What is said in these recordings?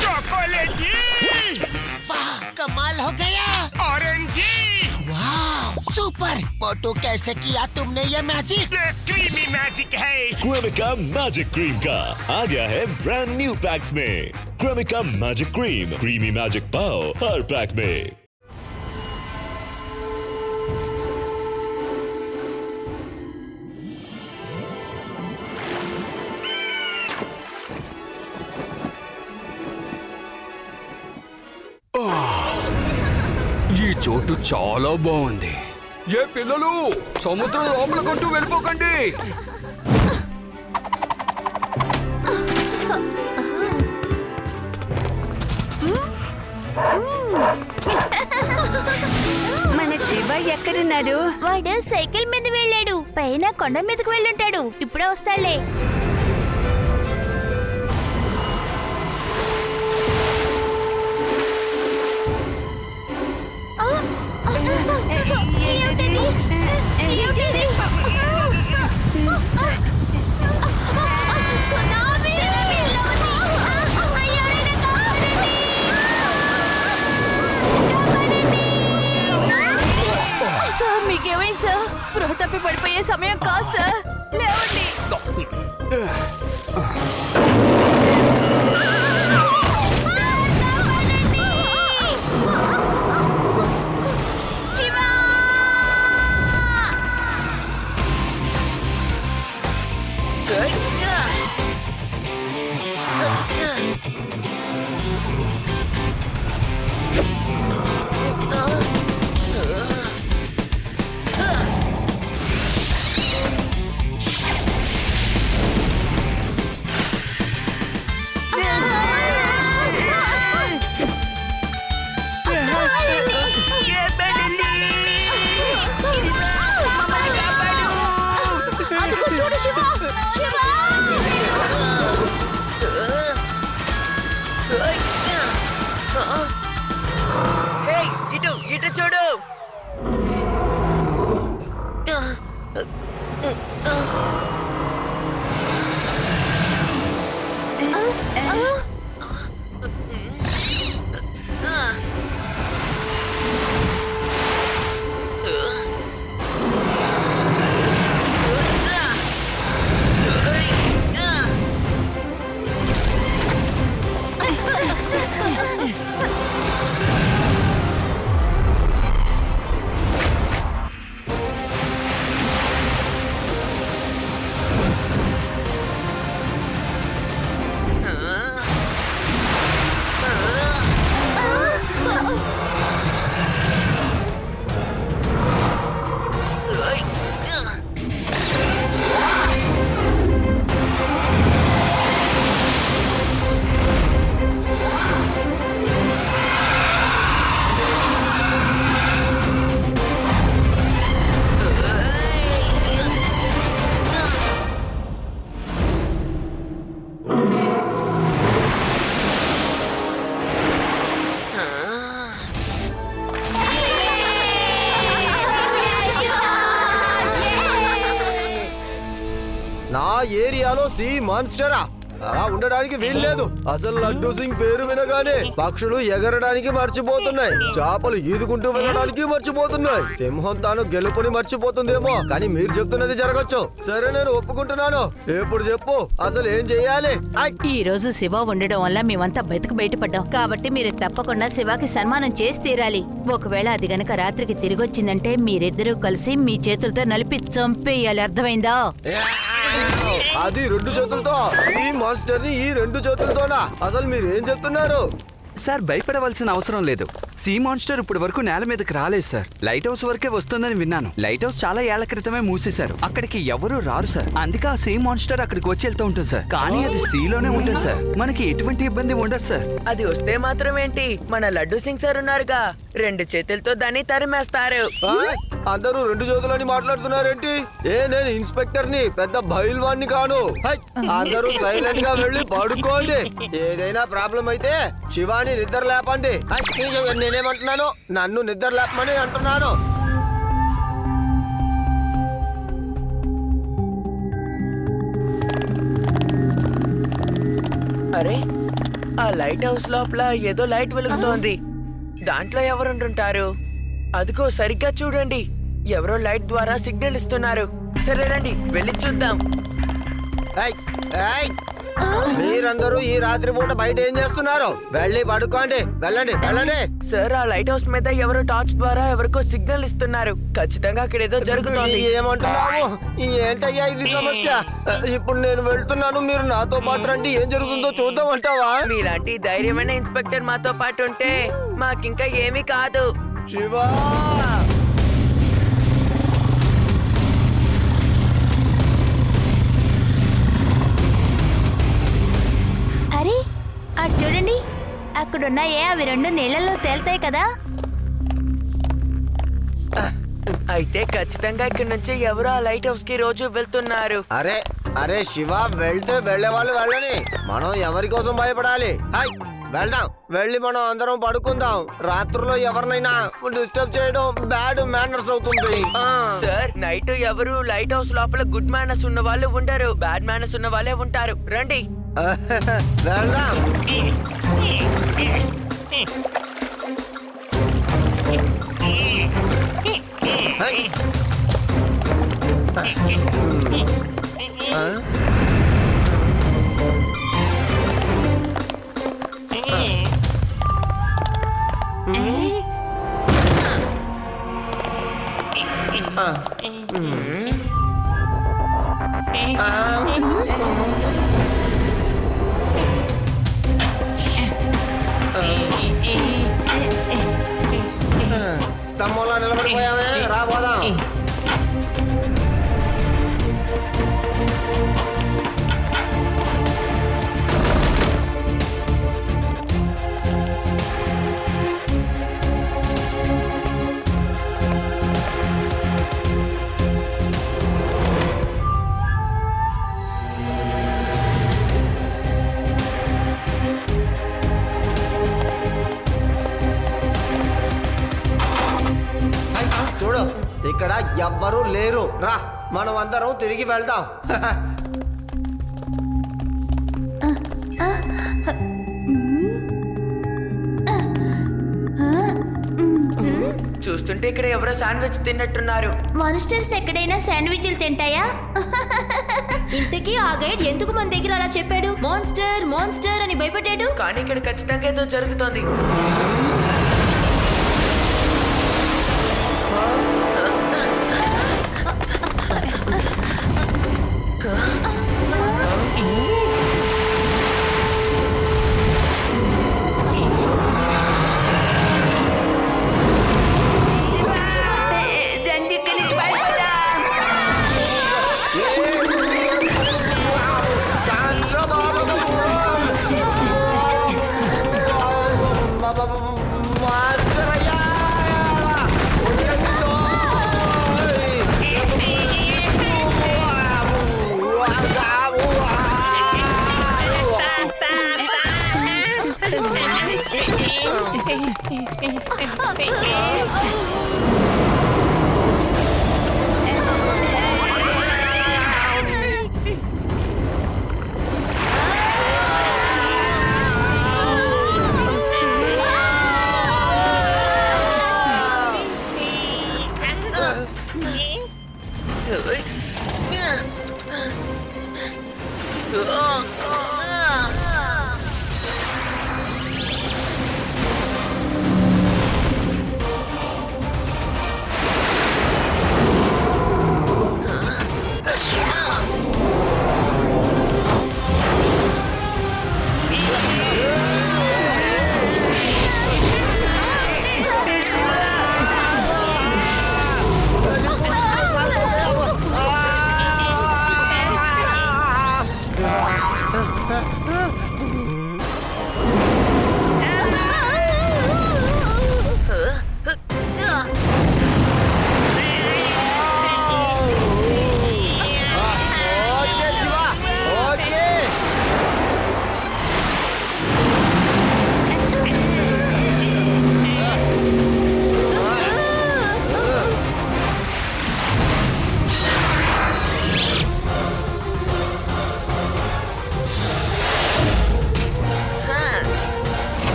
चॉकलेटी। वाह, कमाल हो गया। ऑरेंजी। वाह, सुपर। मोटू, कैसे किया तुमने ये मैजिक? ये क्रीमी मैजिक है। क्रेमिका मैजिक क्रीम का आ गया है ब्रांड न्यू पैक्स में। Cremica magic cream, creamy magic पाओ हर पैक में। ఈ చోటు చాలా బాగుంది. ఏ పిల్లలు, సముద్రం లోపల కొట్టు వెళ్ళిపోకండి. మన శివ ఎక్కడున్నాడు? వాడు సైకిల్ మీద వెళ్ళాడు. పైన కొండ మీదకి వెళ్ళుంటాడు. ఇప్పుడే వస్తాడులే. Sir, మీకేమైంది sir? స్పృహ తప్పి పడిపోయే సమయం కాదు సార్. లేవండి. చూడు శివ, శివ. ఇటు ఇటు చూడు. నా ఏరియాలో సీ మాన్స్టరా అలా ఉండడానికి వీల్లేదు. అసలు లడ్డూ సింగ్ పేరు వినగానే పక్షులు ఎగరడానికి మర్చిపోతున్నాయి, చేపలు ఈదుకుంటూ వెళ్ళడానికి మర్చిపోతున్నాయి, సింహం తాను గెలుపుని మర్చిపోతుందేమో. కానీ మీరు చెప్తున్నది జరగచ్చు. సరే, నేను ఒప్పుకుంటున్నాను. ఇప్పుడు చెప్పు, అసలు ఏం చెయ్యాలి? ఈ రోజు శివ ఉండడం వల్ల మేమంతా బయటకు బయటపడ్డాం. కాబట్టి మీరు తప్పకుండా శివకి సన్మానం చేసి తీరాలి. ఒకవేళ అది గనక రాత్రికి తిరిగొచ్చిందంటే మీరిద్దరూ కలిసి మీ చేతులతో నలిపి చంపేయాలి. అర్థమైందా? అది 2 చేతులతో. ఈ మాస్టర్ ని ఈ 2 చేతులతోనా? అసలు మీరు ఏం చెప్తున్నారు? సార్, భయపడవలసిన అవసరం లేదు. సీ మాన్స్టర్ ఇప్పటి వరకు నేల మీదకి రాలేదు సార్. లైట్ హౌస్ వరకే వస్తుందని విన్నాను. లైట్ హౌస్ చాలా ఏళ్ల క్రితమే మూసేశారు. అక్కడికి ఎవరూ రారు సార్. అందుకే ఆ సీ మాన్స్టర్ అక్కడికి వచ్చి వెళ్తూ ఉంటుంది సార్. కానీ అది సీలోనే ఉంటుంది సార్. మనకి ఎటువంటి ఇబ్బంది ఉండదు సార్. అది వస్తే మాత్రం ఏంటి, మన లడ్డూ సింగ్ సార్ ఉన్నారుగా, 2 చేతులతో దాన్ని తరిమేస్తారు. అందరూ 2 చేతులని మాట్లాడుతున్నారేంటి? నేను ఇన్స్పెక్టర్ ని, పెద్ద బయల్వాన్ని కాను. అందరూ సైలెంట్ గా వెళ్ళి పడుకోండి. ఏదైనా ప్రాబ్లం అయితే శివాని నిద్ర లేపండి. నేనేమంటున్నాను? నన్ను నిద్ర లేపమని అంటున్నాను. అరే, ఆ లైట్ హౌస్ లోపల ఏదో లైట్ వెలుగుతోంది. దాంట్లో ఎవరుంటుంటారు? అదిగో సరిగ్గా చూడండి, ఎవరో లైట్ ద్వారా సిగ్నల్ ఇస్తున్నారు. సరే రండి వెళ్ళి చూద్దాం. ఏయ్, ఏయ్, మీరందరూ ఈ రాత్రి పూట బయట ఏం చేస్తున్నారు? వెళ్ళి పడుకోండి, వెళ్ళండి వెళ్ళండి. సార్, ఆ లైట్ హౌస్ మీద ఎవరో టార్చ్ ద్వారా ఎవరికో సిగ్నల్ ఇస్తున్నారు. ఖచ్చితంగా అక్కడ ఏదో జరుగుతోంది. ఏమంటున్నావు? ఏంటయ్యా ఇది సమస్య? ఇప్పుడు నేను వెళ్తున్నాను, మీరు నాతో పాటు రండి, ఏం జరుగుతుందో చూద్దాం అంటావా? మీలాంటి ధైర్యమైన ఇన్స్పెక్టర్ మాతో పాటు ఉంటే మాకింకా ఏమీ కాదు. శివా, అరే అటు చూడండి, అక్కడున్నాయే అవి రెండు నీళ్ళల్లో తేలుతాయి కదా. అయితే ఖచ్చితంగా ఇక్కడ నుంచి ఎవరో ఆ లైట్ హౌస్ కి రోజు వెళ్తున్నారు. అరే అరే శివ, వెళ్తే వెళ్ళే వాళ్ళు వెళ్ళని, మనం ఎవరి కోసం భయపడాలి? హాయ్, వెళ్దాం, వెళ్ళి మనం అందరం పడుకుందాం. రాత్రిలో ఎవరినైనా డిస్టర్బ్ చేయడం బ్యాడ్ మేనర్స్ అవుతుంది. సార్, నైట్ ఎవరు లైట్ హౌస్ లోపల గుడ్ మేనర్స్ ఉన్న వాళ్ళు ఉండరు, బ్యాడ్ మేనర్స్ ఉన్న వాళ్ళే ఉంటారు. రండి వెళ్దాం. హై. స్తంభంలో నిలబడిపోయామే, రాబోదాం. చూడు, ఇక్కడ ఎవ్వరూ లేరు. రా, మనం అందరం తిరిగి వెళ్దాం. చూస్తుంటే ఇక్కడ ఎవరో శాండ్విచ్ తిన్నట్టున్నారు. మాన్స్టర్స్ ఎక్కడైనా శాండ్విచ్లు తింటాయా? ఇంతకీ ఆ గైడ్ ఎందుకు మన దగ్గర అలా చెప్పాడు? మాన్స్టర్ మాన్స్టర్ అని భయపడ్డాడు. కానీ ఇక్కడ ఖచ్చితంగా ఏదో జరుగుతోంది. మాస్టర్ అయ్యా,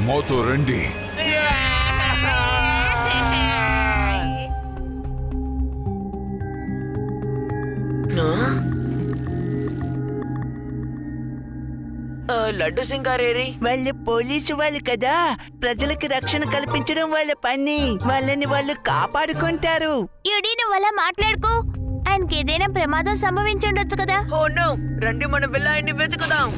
మాతో రండి. లడ్డు సింగ్ గారేరి? వాళ్ళు పోలీసు వాళ్ళు కదా, ప్రజలకు రక్షణ కల్పించడం వాళ్ళ పని. వాళ్ళని వాళ్ళు కాపాడుకుంటారు. యుడి నువ్వు అలా మాట్లాడుకో. ఆయనకి ఏదైనా ప్రమాదం సంభవించుండొచ్చు కదా. ఓ నో, రండి మనం వెళ్ళి ఆయన్ని వెతుకుదాం.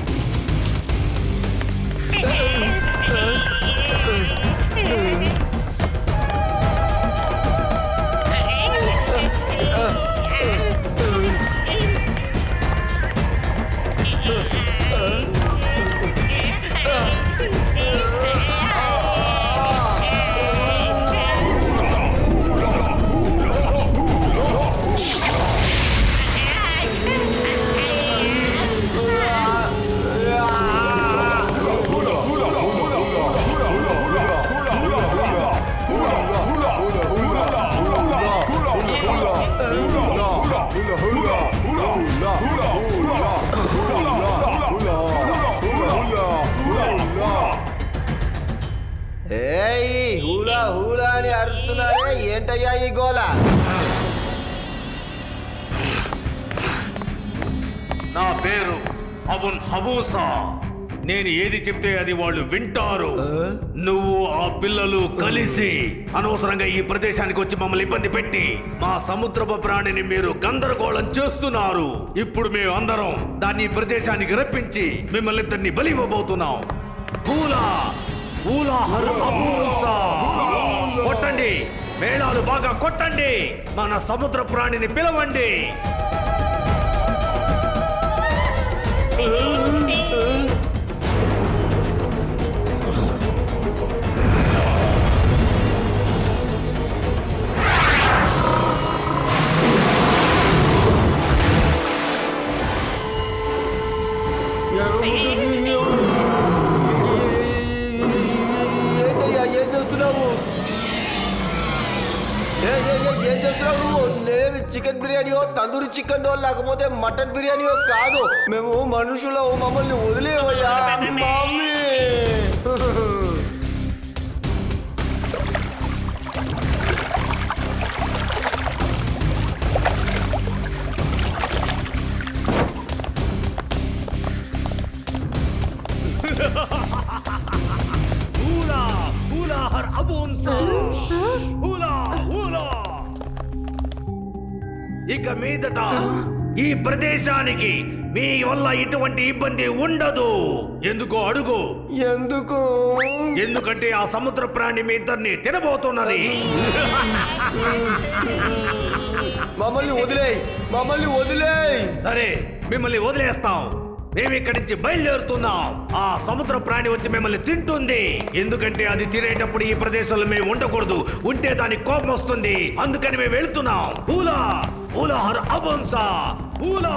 ఏయ్, హూలా హూలా అని అరుస్తున్నారే, ఏంటయ్యా ఈ గోల? నా పేరు అబున్ హబూసా. నేను ఏది చెప్తే అది వాళ్ళు వింటారు. నువ్వు ఆ పిల్లలు కలిసి అనవసరంగా ఈ ప్రదేశానికి వచ్చి మమ్మల్ని ఇబ్బంది పెట్టి మా సముద్రపు ప్రాణిని మీరు గందరగోళం చేస్తున్నారు. ఇప్పుడు మేము అందరం దాన్ని ఈ ప్రదేశానికి రప్పించి మిమ్మల్ని ఇద్దరిని బలి ఇవ్వబోతున్నాం. హూలా హూలా హర్ అబూసా. కొట్టండి, మేళాలు బాగా కొట్టండి, మన సముద్ర ప్రాణిని పిలవండి. ఏంటయ్యా, ఏం చేస్తున్నావు? ఏం చేస్తున్నావు నువ్వు? నేనేమి చికెన్ బిర్యానీయో, తందూరి చికెన్ లేకపోతే మటన్ బిర్యానీయో కాదు. మేము మనుషులు, మమ్మల్ని వదిలేవయ్యా. మమ్మీ హూలా హూలా హర్ అబూసా. హూలా హూలా. ఇక మీదట ఈ ప్రదేశానికి మీ వల్ల ఎటువంటి ఇబ్బంది ఉండదు. ఎందుకో అడుగు. ఎందుకు? ఎందుకంటే ఆ సముద్ర ప్రాణి మీ ఇద్దరిని తినబోతున్నది. మమ్మల్ని వదిలేయ్, మమ్మల్ని వదిలేయ్. సరే, మిమ్మల్ని వదిలేస్తాం. మేము ఇక్కడి నుంచి బయలుదేరుతున్నాం. ఆ సముద్ర ప్రాణి వచ్చి మిమ్మల్ని తింటుంది. ఎందుకంటే అది తినేటప్పుడు ఈ ప్రదేశంలో మేము ఉండకూడదు. ఉంటే దానికి కోపం వస్తుంది. అందుకని మేము వెళ్తున్నాం. హూలా హూలా హర్ అబూసా. హూలా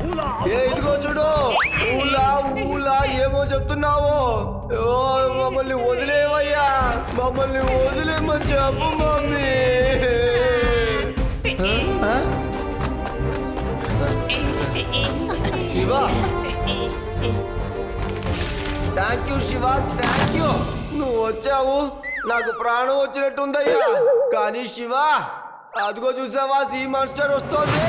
హూలా. ఇదిగో చూడు, ఊలా ఊలా ఏమో చెప్తున్నావు. మమ్మల్ని వదిలేవయ్యా, మమ్మల్ని వదిలేమని చెప్పు mummy. Shiva, thank you Shiva, thank you. నువ్వు వచ్చావు, నాకు ప్రాణం వచ్చినట్టుందయ్యా. కానీ శివ, అదిగో చూసావా, సీ మాన్స్టర్ వస్తోంది.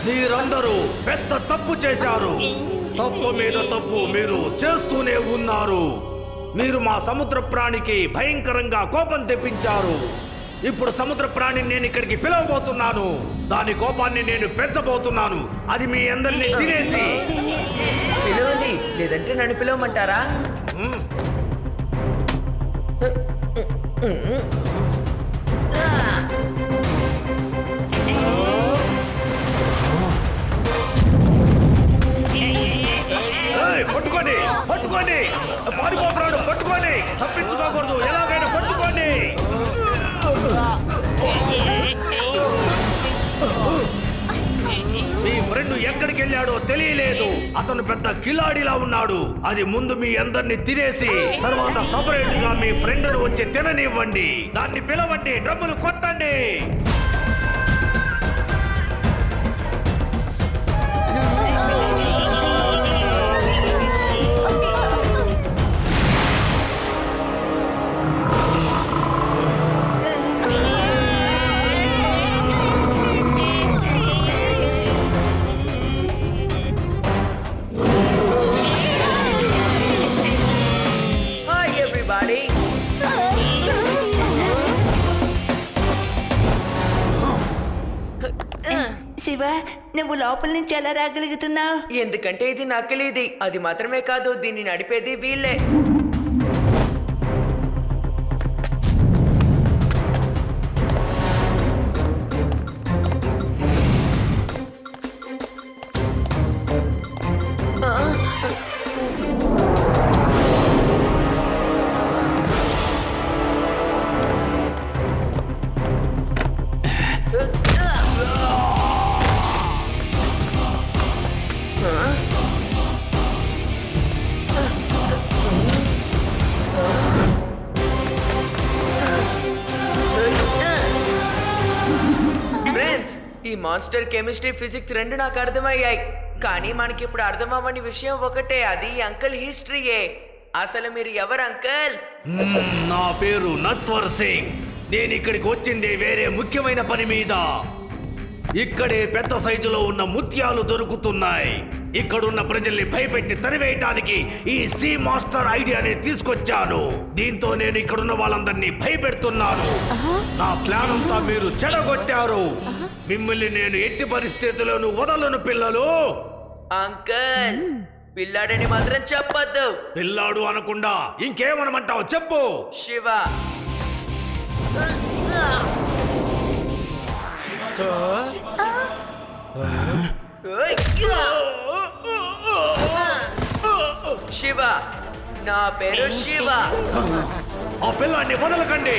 మీరందరూ పెద్ద తప్పు చేశారు. తప్పు మీద తప్పు మీరు చేస్తూనే ఉన్నారు. మీరు మా సముద్ర ప్రాణికి భయంకరంగా కోపం తెప్పించారు. ఇప్పుడు సముద్ర ప్రాణిని నేను ఇక్కడికి పిలవబోతున్నాను. దాని కోపాన్ని నేను పెంచబోతున్నాను. అది మీ అందరినీ తినేసి పిలవండి, లేదంటే నన్ను పిలవమంటారా? పట్టుకోండి, పట్టుకోండి, పారిపోతున్నాడు, పట్టుకోండి, తప్పించుకోకూడదు, ఎలాగైనా పట్టుకోండి. మీ ఫ్రెండ్ ఎక్కడికి వెళ్ళాడో తెలియలేదు. అతను పెద్ద కిలాడిలా ఉన్నాడు. అది ముందు మీ అందరిని తినేసి తర్వాత సపరేట్ గా మీ ఫ్రెండ్ వచ్చి తిననివ్వండి. దాన్ని పిలవండి, డబ్బులు కొట్టండి. Hi everybody. శివ, నువ్వు లోపల నుంచి ఎలా రాగలుగుతున్నావు? ఎందుకంటే ఇది నకిలీది. అది మాత్రమే కాదు, దీన్ని నడిపేది వీళ్ళే. ఫ్రెండ్స్, ఈ మాన్స్టర్ కెమిస్ట్రీ, ఫిజిక్స్ రెండు నాకు అర్థమయ్యాయి. కానీ మనకి ఇప్పుడు అర్థమవ్వని విషయం ఒకటే, అది అంకుల్ హిస్టరీయే. అసలు మీరు ఎవరు అంకుల్? నా పేరు నట్వర్ సింగ్. నేను ఇక్కడికి వచ్చింది వేరే ముఖ్యమైన పని మీద. ఇక్కడే పెద్ద సైజులో ఉన్న ముత్యాలు దొరుకుతున్నాయి. ఇక్కడున్న ప్రజల్ని భయపెట్టి తరివేయటానికి ఈ సీ మాస్టర్ ఐడియాని తీసుకొచ్చాను. దీంతో నేను ఇక్కడున్న వాళ్ళందరినీ భయపెడుతున్నాను. నా ప్లాన్ అంతా మీరు చెడగొట్టారు. మిమ్మల్ని నేను ఎట్టి పరిస్థితుల్లోనూ వదలను పిల్లలు. అంకుల్, పిల్లాడని మాత్రం చెప్పొద్దు. పిల్లాడు అనకుండా ఇంకేమనమంటావు చెప్పు. శివ. శివ, నా పేరు శివ. ఆ పిల్లాన్ని వదలకండి.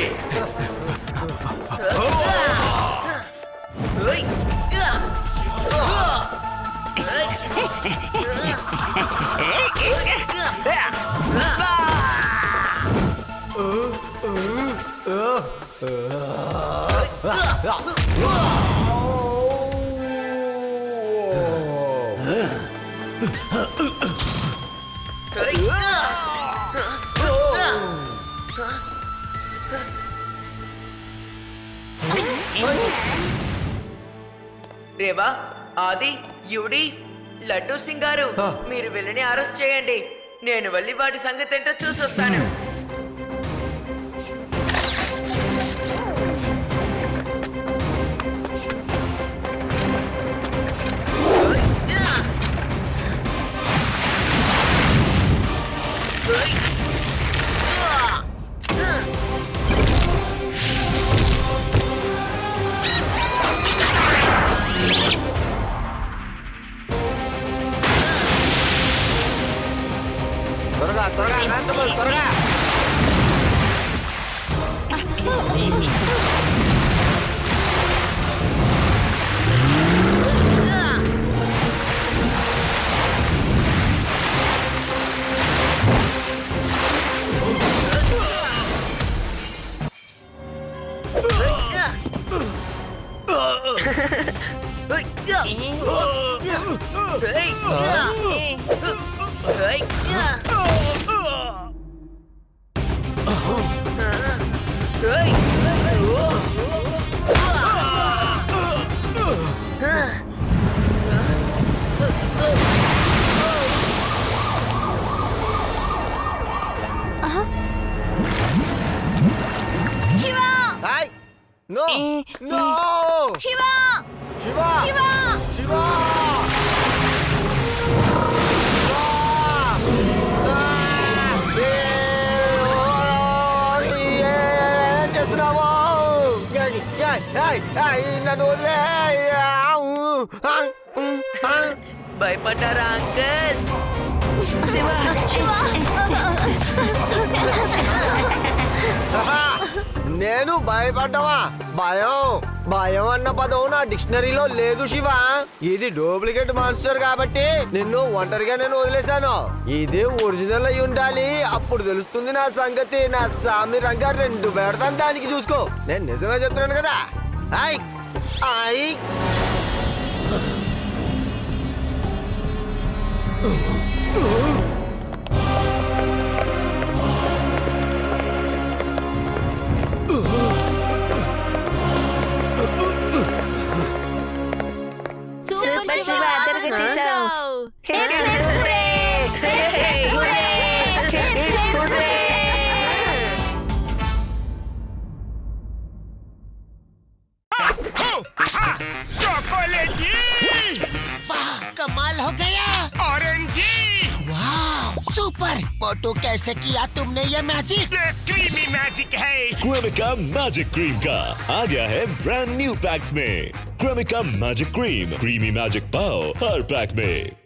రేవా, ఆది, యుడి, లడ్డూ సింగ్ గారు, మీరు వెళ్ళని అరెస్ట్ చేయండి. నేను వెళ్ళి వాడి సంగతి ఏంటో చూసొస్తాను. త్వరగా త్వరగా కానిస్టేబుల్, త్వరగా. నో శివా శివా శివా శివా ఏం చేస్తున్నావు నన్ను వదిలే భయపడ్డారా అంకుల్ నేను భయపడ్డావా భయం అన్న పదం నా డిక్షనరీలో లేదు శివ. ఇది డూప్లికేట్ మాన్స్టర్ కాబట్టి నిన్ను ఒంటరిగా నేను వదిలేశాను. ఇది ఒరిజినల్ అయి ఉండాలి, అప్పుడు తెలుస్తుంది నా సంగతి. నా సామి రంగా 2 పెడతాను, దానికి చూసుకో. నేను నిజమే చెప్తున్నాను కదా. ఐ ఐ సూపర్ శివ, అదరగొట్టేశావు. चॉकलेटी वाह कमाल हो गया। ऑरेंजी वाह सुपर। मोटू कैसे किया तुमने ये मैजिक? ये क्रीमी मैजिक है। क्रेमिका मैजिक क्रीम का आ गया है ब्रांड न्यू पैक्स में। Cremica magic cream, creamy magic पाओ हर पैक में।